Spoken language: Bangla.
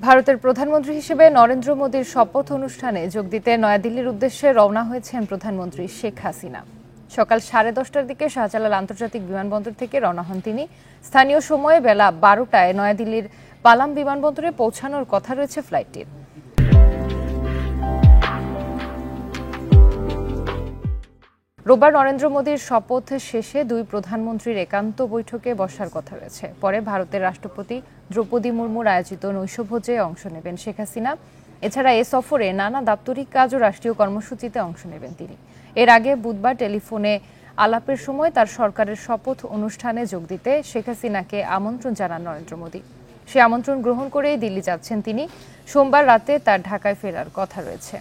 ভারতের প্রধানমন্ত্রী হিসেবে নরেন্দ্র মোদীর শপথ অনুষ্ঠানে যোগ দিতে নয়াদিল্লির উদ্দেশ্যে রওনা হয়েছেন প্রধানমন্ত্রী শেখ হাসিনা। সকাল 10:30টার দিকে শাহজালাল আন্তর্জাতিক বিমানবন্দর থেকে রওনা হন তিনি। স্থানীয় সময়ে বেলা 12টায় নয়াদিল্লির পালাম বিমানবন্দরে পৌঁছানোর কথা রয়েছে ফ্লাইটটির। রোববার নরেন্দ্র মোদীর শপথ শেষে দুই প্রধানমন্ত্রীর একান্ত বৈঠকে বসার কথা রয়েছে। পরে ভারতের রাষ্ট্রপতি দ্রৌপদী মুর্মুর আয়োজিত নৈশভোজে অংশ নেবেন শেখ হাসিনা। এছাড়া এ সফরে নানা দাপ্তরিক কাজ ও রাষ্ট্রীয় কর্মসূচিতে অংশ নেবেন তিনি। এর আগে বুধবার টেলিফোনে আলাপের সময় তার সরকারের শপথ অনুষ্ঠানে যোগ দিতে শেখ হাসিনাকে আমন্ত্রণ জানান নরেন্দ্র মোদী। সে আমন্ত্রণ গ্রহণ করেই দিল্লি যাচ্ছেন তিনি। সোমবার রাতে তার ঢাকায় ফেরার কথা রয়েছে।